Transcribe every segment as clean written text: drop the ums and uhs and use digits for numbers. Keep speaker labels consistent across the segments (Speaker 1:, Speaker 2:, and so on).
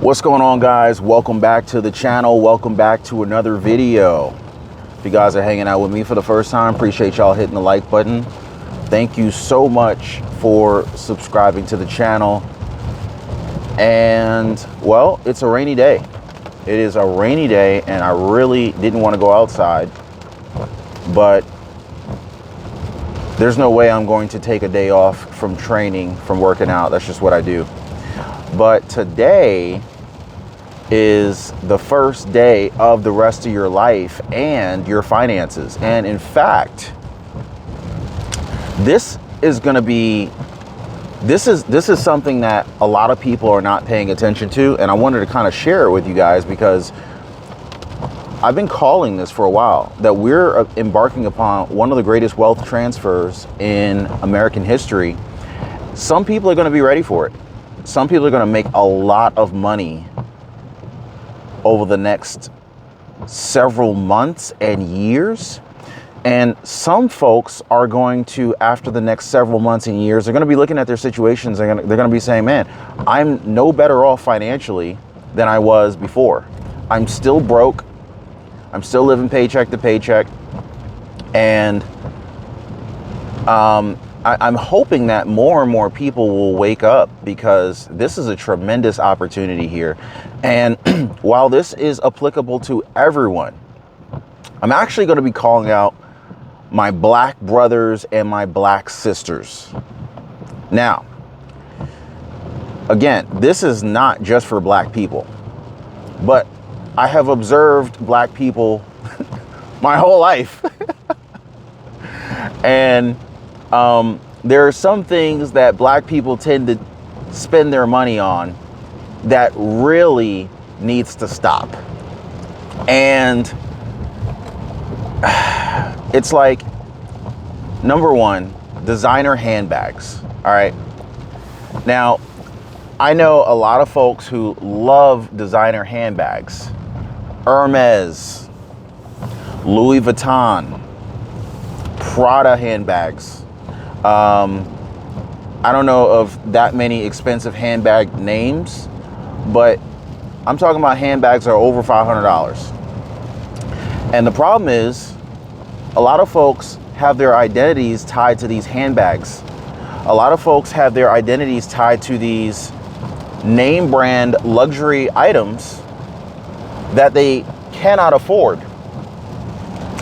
Speaker 1: What's going on, guys? Welcome back to the channel. Welcome back to another video. If you guys are hanging out with me for the first time, appreciate y'all hitting the like button. Thank you so much for subscribing to the channel. And well, it's a rainy day. It is a rainy day and I really didn't want to go outside, but there's no way I'm going to take a day off from training, from working out. That's just what I do. But today is the first day of the rest of your life and your finances. And in fact, this is going to be, this is something that a lot of people are not paying attention to. And I wanted to kind of share it with you guys because I've been calling this for a while, that we're embarking upon one of the greatest wealth transfers in American history. Some people are going to be ready for it. Some people are going to make a lot of money over the next several months and years. And some folks are going to, after the next several months and years, they're going to be looking at their situations. They're going to be saying, man, I'm no better off financially than I was before. I'm still broke. I'm still living paycheck to paycheck. And I'm hoping that more and more people will wake up, because this is a tremendous opportunity here. And while this is applicable to everyone, I'm actually going to be calling out my black brothers and my black sisters. Now, again, this is not just for black people, but I have observed black people my whole life. And there are some things that black people tend to spend their money on that really needs to stop. And it's like, number one, designer handbags. All right. Now, I know a lot of folks who love designer handbags. Hermes, Louis Vuitton, Prada handbags. I don't know of that many expensive handbag names, but I'm talking about handbags that are over $500. And the problem is, a lot of folks have their identities tied to these handbags. A lot of folks have their identities tied to these name brand luxury items that they cannot afford.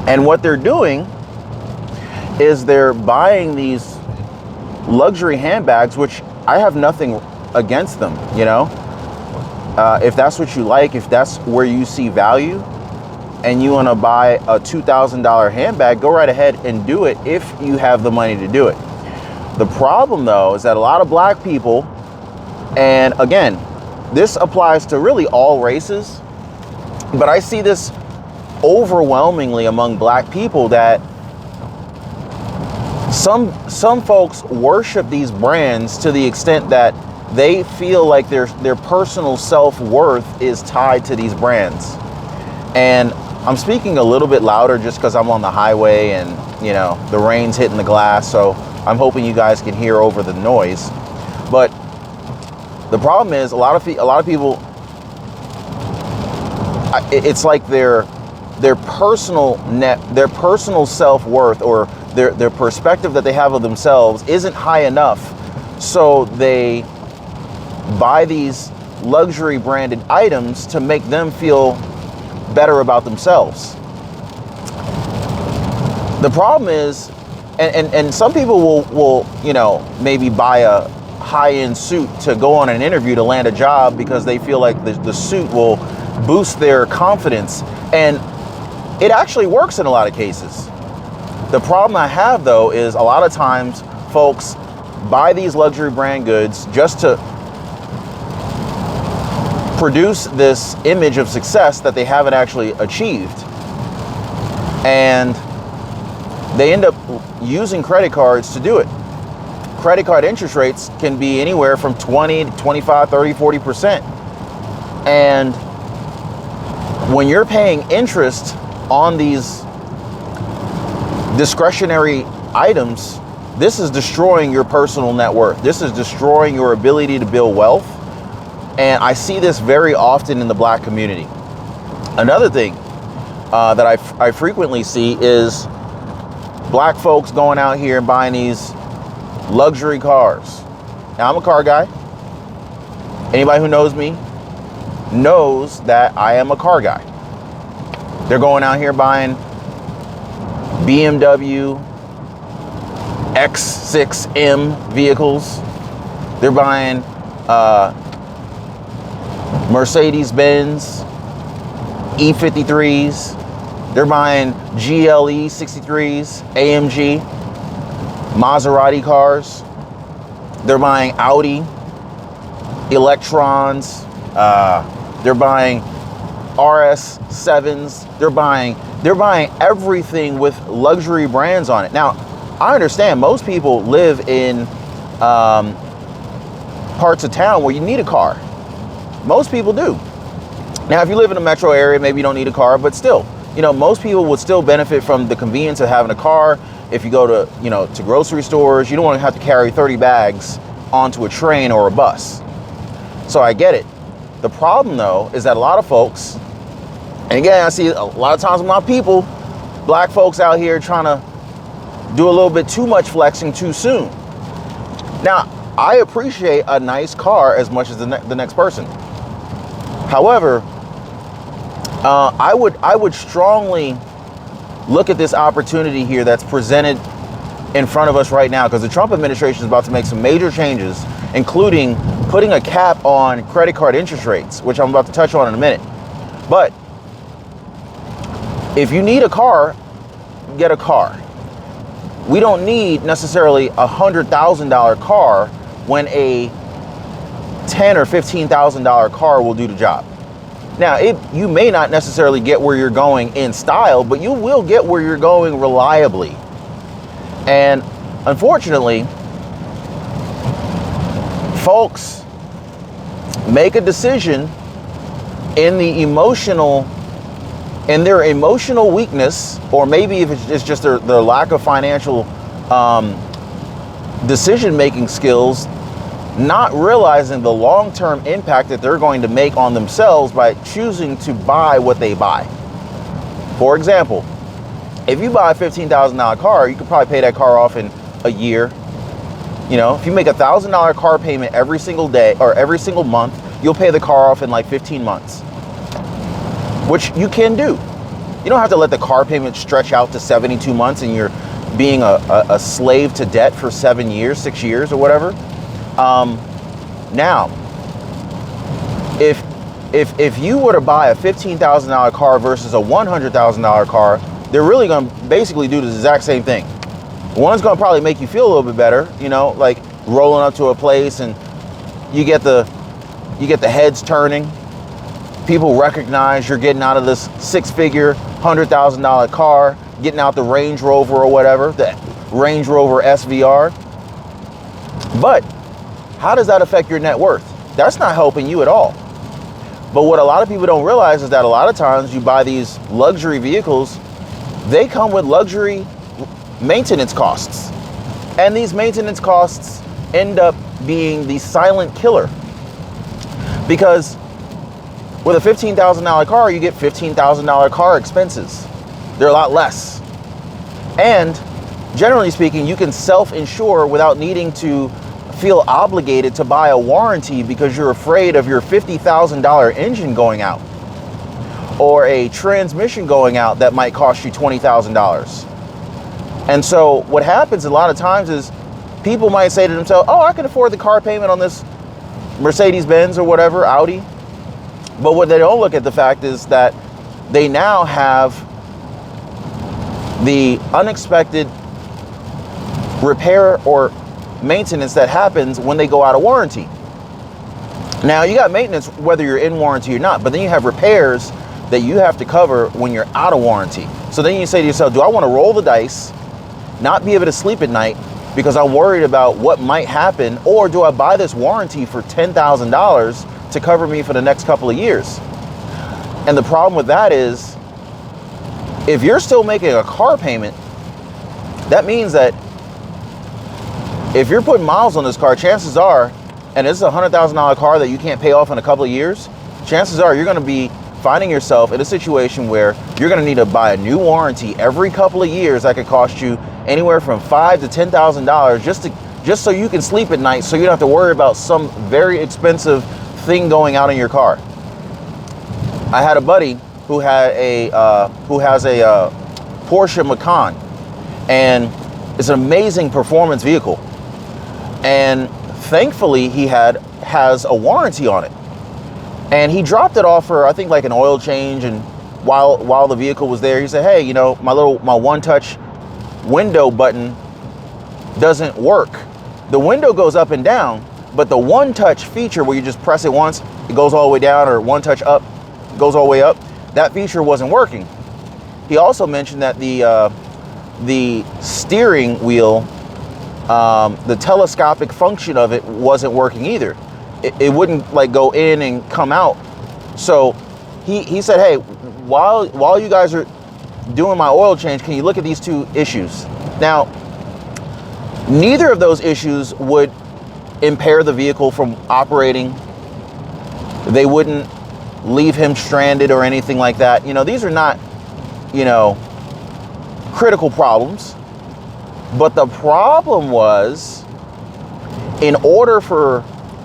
Speaker 1: And what they're doing is they're buying these luxury handbags, which I have nothing against them, you know. If that's what you like, if that's where you see value, and you want to buy a $2,000 handbag, go right ahead and do it if you have the money to do it. The problem, though, is that a lot of black people, and again, this applies to really all races, but I see this overwhelmingly among black people, that some folks worship these brands to the extent that they feel like their personal self-worth is tied to these brands. And I'm speaking a little bit louder just because I'm on the highway and, you know, the rain's hitting the glass, so I'm hoping you guys can hear over the noise. But the problem is, a lot of people, it's like their personal self-worth, or their perspective that they have of themselves isn't high enough, so they buy these luxury branded items to make them feel better about themselves. The problem is, and some people will you know, maybe buy a high-end suit to go on an interview to land a job because they feel like the suit will boost their confidence, and it actually works in a lot of cases. The problem I have, though, is a lot of times folks buy these luxury brand goods just to produce this image of success that they haven't actually achieved. And they end up using credit cards to do it. Credit card interest rates can be anywhere from 20 to 25, 30, 40%. And when you're paying interest on these discretionary items, this is destroying your personal net worth. This is destroying your ability to build wealth. And I see this very often in the black community. Another thing that I frequently see is black folks going out here and buying these luxury cars. Now, I'm a car guy. Anybody who knows me knows that I am a car guy. They're going out here buying BMW X6M vehicles. They're buying Mercedes-Benz E53s. They're buying GLE 63s, AMG, Maserati cars. They're buying Audi Electrons. They're buying RS7s. They're buying everything with luxury brands on it. Now, I understand most people live in parts of town where you need a car. Most people do. Now, if you live in a metro area, maybe you don't need a car, but still, most people would still benefit from the convenience of having a car. If you go to, to grocery stores, you don't want to have to carry 30 bags onto a train or a bus. So I get it. The problem, though, is that a lot of folks, and again, I see a lot of times with my people, black folks out here trying to do a little bit too much flexing too soon. Now, I appreciate a nice car as much as the next person. However, I would strongly look at this opportunity here that's presented in front of us right now, because the Trump administration is about to make some major changes, including putting a cap on credit card interest rates, which I'm about to touch on in a minute. But if you need a car, get a car. We don't need necessarily a $100,000 car when a $10,000 or $15,000 car will do the job. Now, you may not necessarily get where you're going in style, but you will get where you're going reliably. And unfortunately, folks make a decision in their emotional weakness, or maybe if it's just their lack of financial decision-making skills, not realizing the long-term impact that they're going to make on themselves by choosing to buy what they buy. For example, if you buy a $15,000 car, you could probably pay that car off in a year. If you make a $1,000 car payment every single day or every single month, you'll pay the car off in like 15 months, which you can do. You don't have to let the car payment stretch out to 72 months and you're being a slave to debt for 7 years, 6 years or whatever. Now, if you were to buy a $15,000 car versus a $100,000 car, they're really going to basically do the exact same thing. One's going to probably make you feel a little bit better, like rolling up to a place and you get the heads turning. People recognize you're getting out of this six-figure, $100,000 car, getting out the Range Rover or whatever, the Range Rover SVR. But how does that affect your net worth? That's not helping you at all. But what a lot of people don't realize is that a lot of times you buy these luxury vehicles, they come with luxury maintenance costs. And these maintenance costs end up being the silent killer. Because with a $15,000 car, you get $15,000 car expenses. They're a lot less. And generally speaking, you can self-insure without needing to feel obligated to buy a warranty because you're afraid of your $50,000 engine going out or a transmission going out that might cost you $20,000. And so what happens a lot of times is people might say to themselves, oh, I can afford the car payment on this Mercedes-Benz or whatever, Audi. But what they don't look at the fact is that they now have the unexpected repair or maintenance that happens when they go out of warranty. Now, you got maintenance whether you're in warranty or not, but then you have repairs that you have to cover when you're out of warranty. So then you say to yourself, do I want to roll the dice, not be able to sleep at night because I'm worried about what might happen, or do I buy this warranty for $10,000 to cover me for the next couple of years? And the problem with that is, if you're still making a car payment, that means that if you're putting miles on this car, chances are and it's a $100,000 car that you can't pay off in a couple of years, chances are you're going to be finding yourself in a situation where you're going to need to buy a new warranty every couple of years that could cost you anywhere from $5,000 to $10,000 just so you can sleep at night, so you don't have to worry about some very expensive thing going out in your car. I had a buddy who has a Porsche Macan, and it's an amazing performance vehicle. And thankfully, he has a warranty on it. And he dropped it off for, I think, like an oil change. And while the vehicle was there, he said, "Hey, you know, my one-touch window button doesn't work. The window goes up and down, but the one-touch feature where you just press it once, it goes all the way down, or one touch up, goes all the way up, that feature wasn't working." He also mentioned that the steering wheel, the telescopic function of it wasn't working either. It wouldn't like go in and come out. So he said, "Hey, while you guys are doing my oil change, can you look at these two issues?" Now, neither of those issues would impair the vehicle from operating. They wouldn't leave him stranded or anything like that. You know, these are not, you know, critical problems. But the problem was, in order for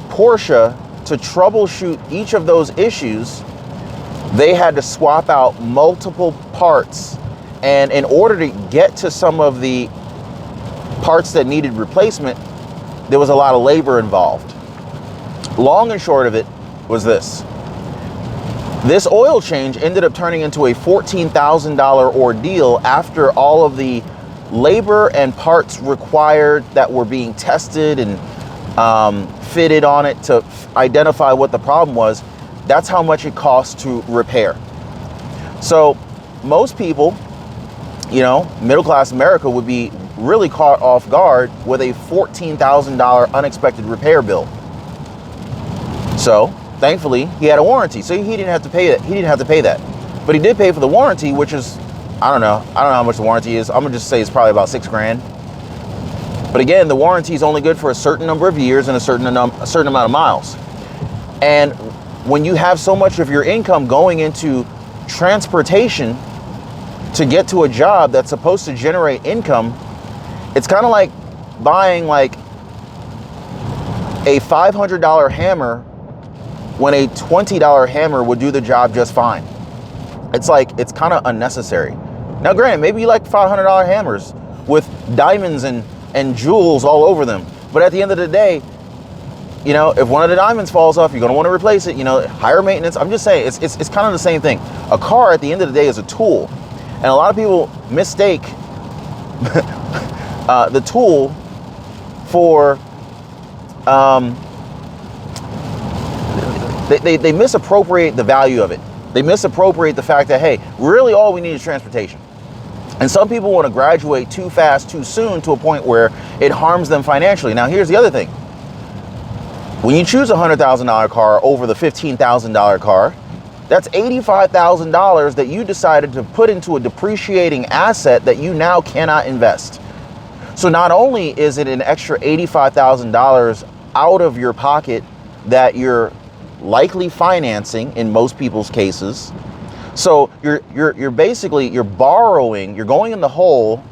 Speaker 1: Porsche to troubleshoot each of those issues, they had to swap out multiple parts. And in order to get to some of the parts that needed replacement, there was a lot of labor involved. Long and short of it was this. This oil change ended up turning into a $14,000 ordeal after all of the labor and parts required that were being tested and fitted on it to identify what the problem was. That's how much it costs to repair. So most people, you know, middle-class America would be really caught off guard with a $14,000 unexpected repair bill. So thankfully, he had a warranty, so he didn't have to pay it. He didn't have to pay that, but he did pay for the warranty, which is, I don't know how much the warranty is. I'm gonna just say it's probably about $6,000. But again, the warranty is only good for a certain number of years and a certain amount of miles. And when you have so much of your income going into transportation to get to a job that's supposed to generate income, it's kind of like buying like a $500 hammer when a $20 hammer would do the job just fine. It's like, it's kind of unnecessary. Now granted, maybe you like $500 hammers with diamonds and jewels all over them. But at the end of the day, you know, if one of the diamonds falls off, you're going to want to replace it, you know, higher maintenance. I'm just saying, it's kind of the same thing. A car at the end of the day is a tool. And a lot of people mistake the tool for, they misappropriate the value of it. They misappropriate the fact that, hey, really all we need is transportation. And some people want to graduate too fast, too soon, to a point where it harms them financially. Now, here's the other thing. When you choose a $100,000 car over the $15,000 car, that's $85,000 that you decided to put into a depreciating asset that you now cannot invest. So not only is it an extra $85,000 out of your pocket that you're likely financing in most people's cases. So you're basically, you're borrowing, you're going in the hole,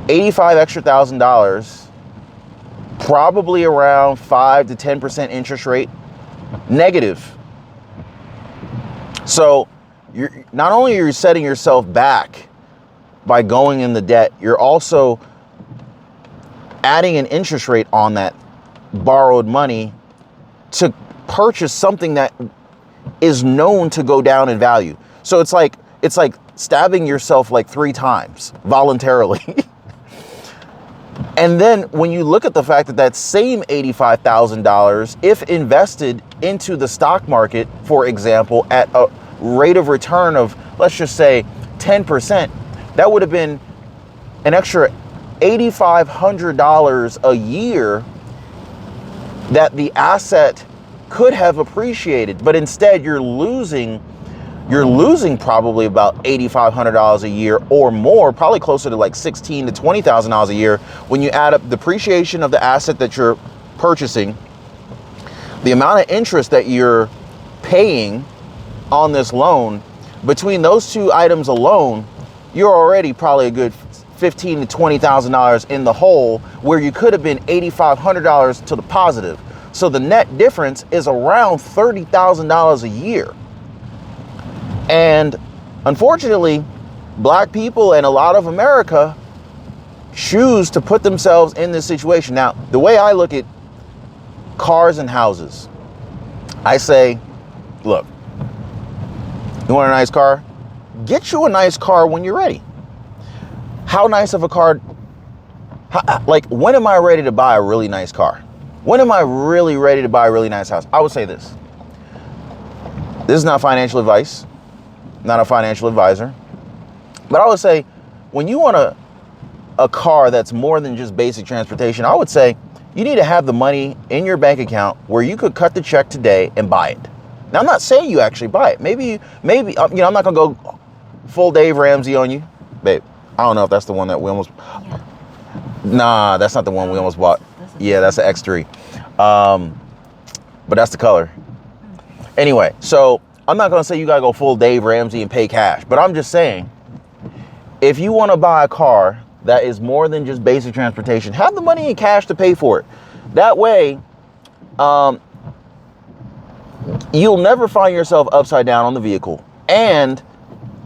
Speaker 1: $85,000 extra, probably around 5 to 10% interest rate, negative. So you're not only are you setting yourself back by going in the debt, you're also adding an interest rate on that borrowed money to purchase something that is known to go down in value. So it's like stabbing yourself like 3 times voluntarily. And then when you look at the fact that that same $85,000, if invested into the stock market, for example, at a rate of return of, let's just say 10%, that would have been an extra $8,500 a year that the asset could have appreciated. But instead you're losing probably about $8,500 a year or more, probably closer to like $16,000 to $20,000 a year when you add up depreciation of the asset that you're purchasing The amount of interest that you're paying on this loan, between those two items alone, you're already probably a good $15,000 to $20,000 in the hole, where you could have been $8,500 to the positive. So the net difference is around $30,000 a year. And unfortunately, black people and a lot of America choose to put themselves in this situation. Now, the way I look at cars and houses, I say, look, you want a nice car? Get you a nice car when you're ready. How nice of a car? Like, when am I ready to buy a really nice car? When am I really ready to buy a really nice house? I would say this. This is not financial advice, not a financial advisor. But I would say, when you want a car that's more than just basic transportation, I would say you need to have the money in your bank account where you could cut the check today and buy it. Now, I'm not saying you actually buy it. Maybe, I'm not going to go full Dave Ramsey on you. Babe, I don't know if that's the one that we almost... Yeah. Nah, that's not the one we almost bought. Yeah, that's the X3. But that's the color. Anyway, so I'm not going to say you got to go full Dave Ramsey and pay cash. But I'm just saying, if you want to buy a car that is more than just basic transportation, have the money in cash to pay for it. That way, you'll never find yourself upside down on the vehicle. And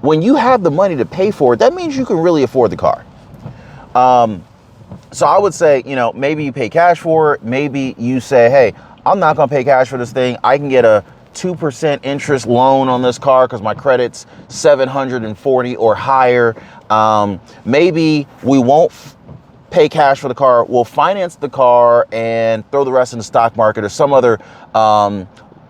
Speaker 1: when you have the money to pay for it, that means you can really afford the car. So I would say, maybe you pay cash for it. Maybe you say, hey, I'm not going to pay cash for this thing. I can get a 2% interest loan on this car because my credit's 740 or higher. Maybe we won't pay cash for the car. We'll finance the car and throw the rest in the stock market or some other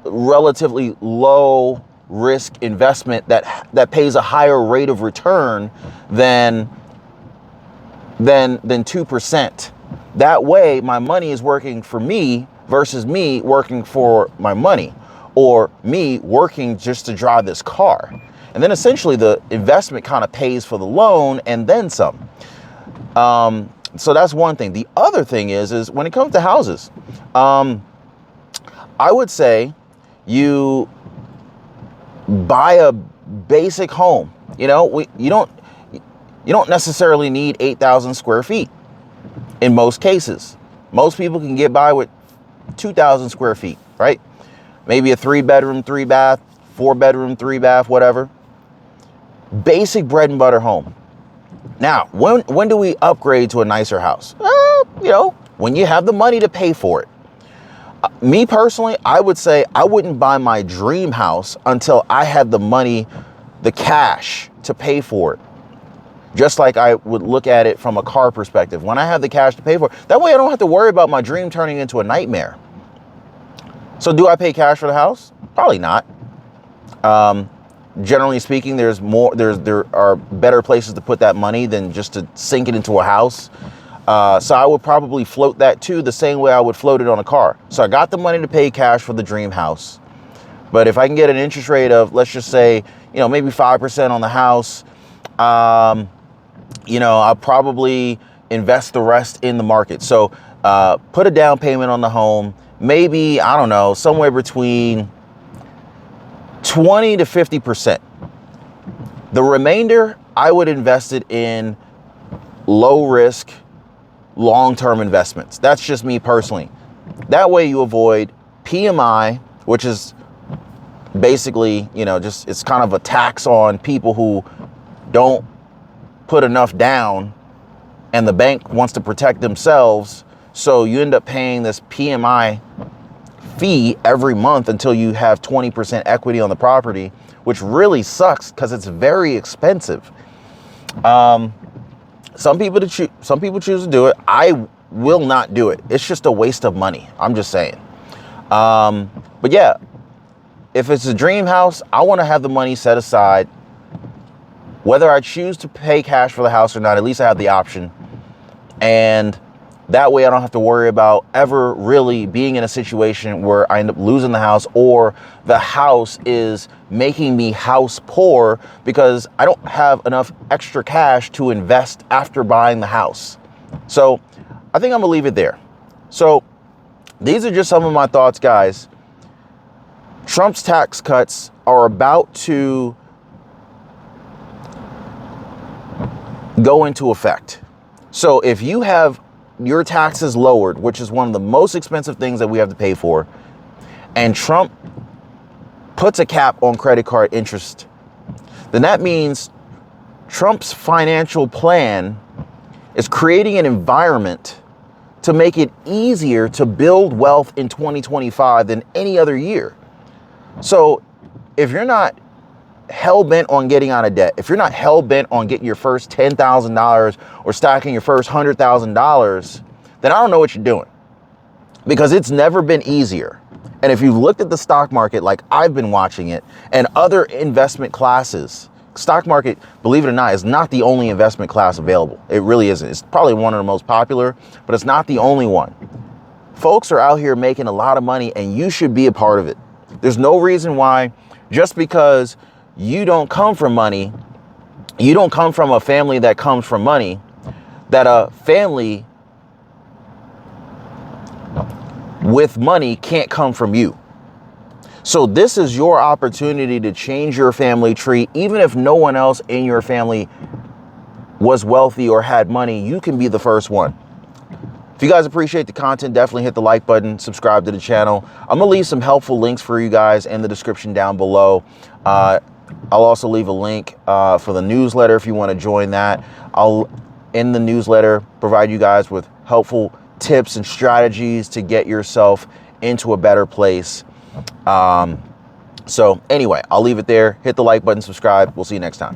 Speaker 1: relatively low risk investment that pays a higher rate of return than 2%. That way, my money is working for me versus me working for my money, or me working just to drive this car. And then essentially the investment kind of pays for the loan and then some. So that's one thing. The other thing is when it comes to houses, I would say you buy a basic home. You don't necessarily need 8,000 square feet in most cases. Most people can get by with 2,000 square feet, right? Maybe a 3-bedroom, 3-bath, 4-bedroom, 3-bath, whatever. Basic bread and butter home. Now, when do we upgrade to a nicer house? When you have the money to pay for it. Me personally, I would say I wouldn't buy my dream house until I had the money, the cash to pay for it. Just like I would look at it from a car perspective. When I have the cash to pay for it, that way I don't have to worry about my dream turning into a nightmare. So do I pay cash for the house? Probably not. Generally speaking, there are better places to put that money than just to sink it into a house. So I would probably float that too, the same way I would float it on a car. So I got the money to pay cash for the dream house. But if I can get an interest rate of, let's just say, maybe 5% on the house, I'll probably invest the rest in the market. So put a down payment on the home, maybe, I don't know, somewhere between 20 to 50%. The remainder, I would invest it in low risk, long-term investments. That's just me personally. That way you avoid PMI, which is basically, it's kind of a tax on people who don't put enough down and the bank wants to protect themselves. So you end up paying this PMI fee every month until you have 20% equity on the property, which really sucks because it's very expensive. Some people choose to do it. I will not do it. It's just a waste of money. I'm just saying. But yeah, if it's a dream house, I want to have the money set aside. Whether I choose to pay cash for the house or not, at least I have the option. And that way I don't have to worry about ever really being in a situation where I end up losing the house or the house is making me house poor because I don't have enough extra cash to invest after buying the house. So I think I'm gonna leave it there. So these are just some of my thoughts, guys. Trump's tax cuts are about to go into effect. So if you have your taxes lowered, which is one of the most expensive things that we have to pay for, and Trump puts a cap on credit card interest, then that means Trump's financial plan is creating an environment to make it easier to build wealth in 2025 than any other year. So if you're not hell-bent on getting out of debt, if you're not hell-bent on getting your first $10,000 or stacking your first $100,000, then I don't know what you're doing, because it's never been easier. And if you've looked at the stock market like I've been watching it, and other investment classes, stock market, believe it or not, is not the only investment class available. It really isn't. It's probably one of the most popular, but it's not the only one. Folks are out here making a lot of money, and you should be a part of it. There's no reason why, just because you don't come from money, you don't come from a family that comes from money, that a family with money can't come from you. So this is your opportunity to change your family tree. Even if no one else in your family was wealthy or had money, you can be the first one. If you guys appreciate the content, definitely hit the like button, subscribe to the channel. I'm gonna leave some helpful links for you guys in the description down below. I'll also leave a link for the newsletter if you want to join that. I'll, in the newsletter, provide you guys with helpful tips and strategies to get yourself into a better place. So anyway, I'll leave it there. Hit the like button, subscribe. We'll see you next time.